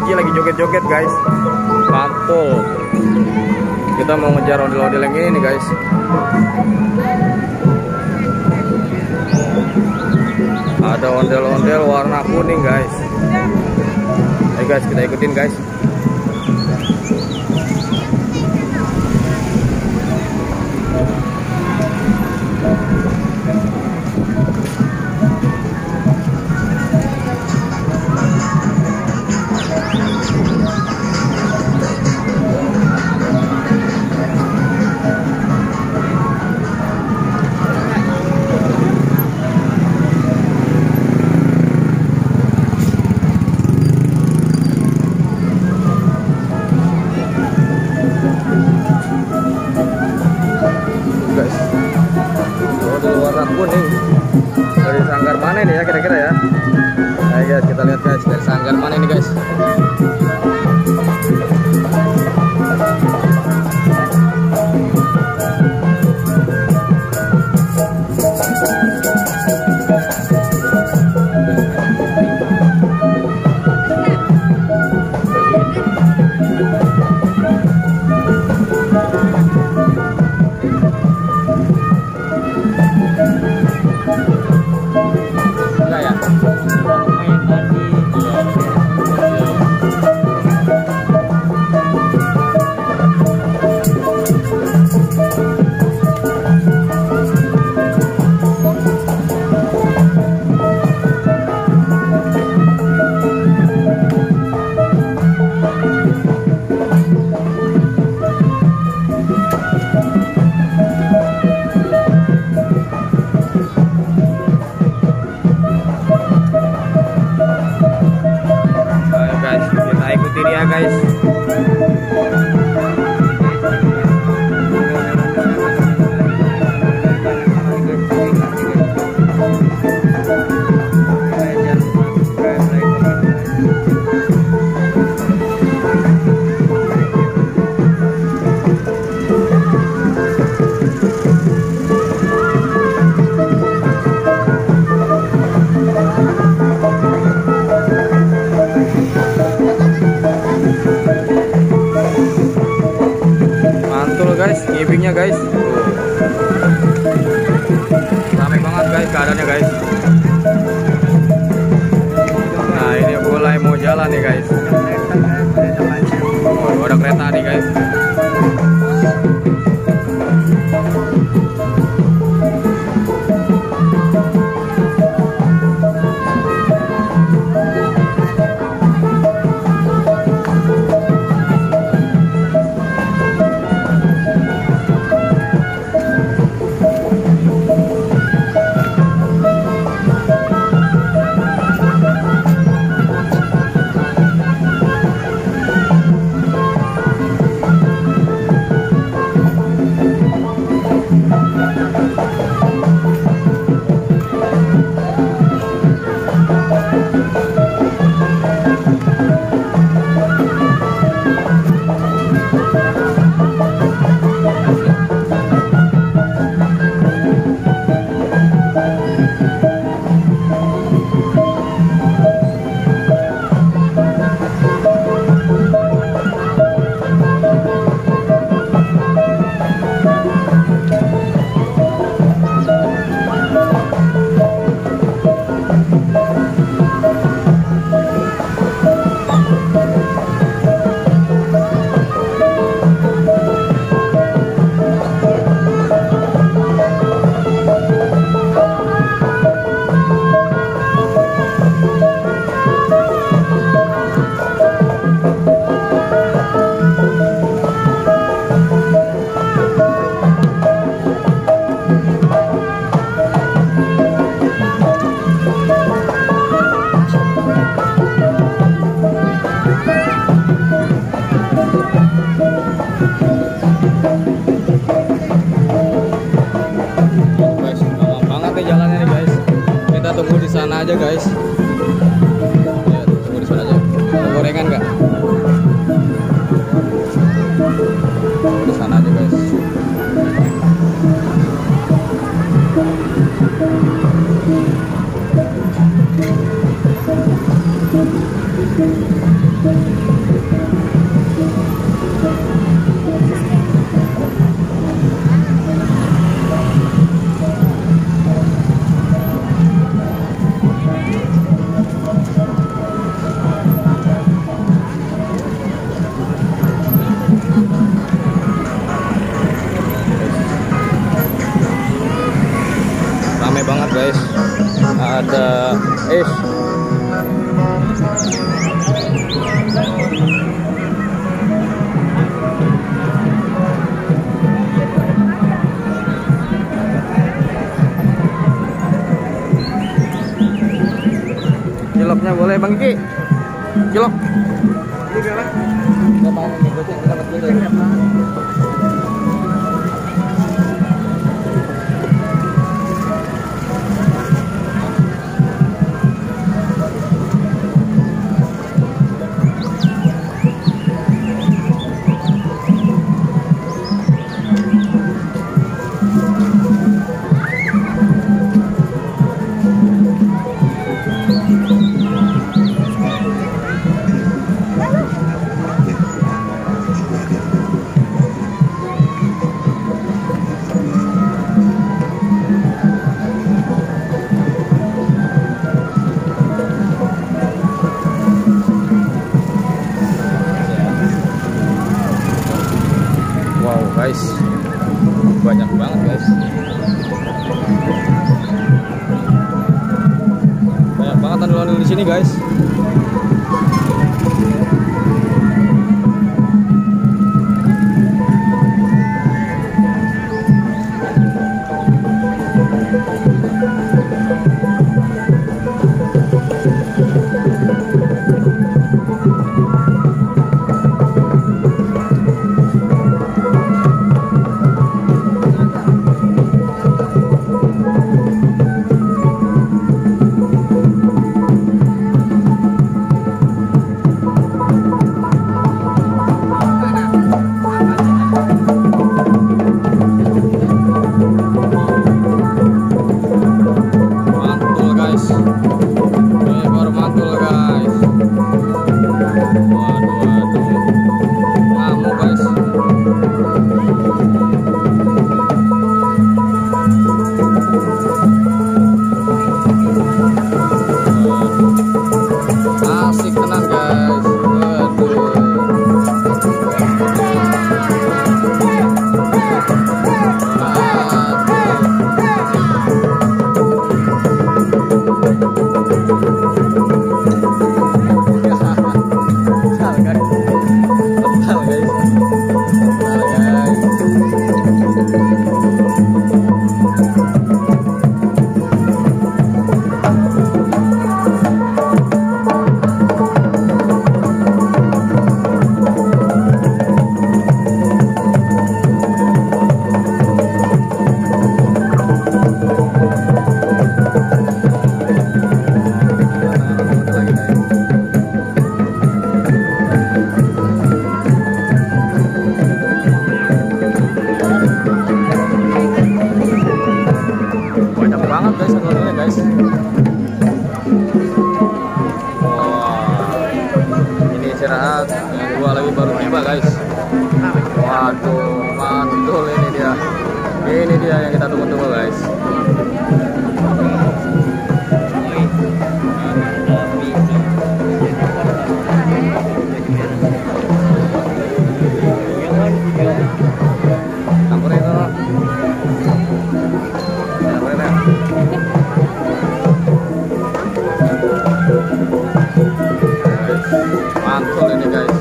Panji lagi joget-joget guys. Mantul. Kita mau ngejar ondel-ondel yang ini nih guys. Ada ondel-ondel warna kuning guys. Ayo guys, kita ikutin guys. Warna kuning dari sanggar mana ini ya kira-kira ya? Ayo guys, kita lihat guys dari sanggar mana ini guys. Ikuti dia guys. Guys, ngibingnya guys, ramai banget guys keadaannya guys. Nah ini mulai mau jalan nih guys. Oh, ada kereta nih guys. sana aja guys. Ya, tunggu di sana aja. Ada gorengan nggak? Tunggu di sana aja guys. Thank you. ada ciloknya boleh Bang Ki. Cilok. Ini berapa? Enggak mau nih, goceng kita dapat dulu. Guys, banyak banget guys, banyak banget ondel-ondel di sini guys. Istirahat, yang dua lagi baru tiba guys. Waduh, mantul ini dia. Ini dia yang kita tunggu-tunggu guys. Campurin dulu. Campurin ya. Mantul ini guys.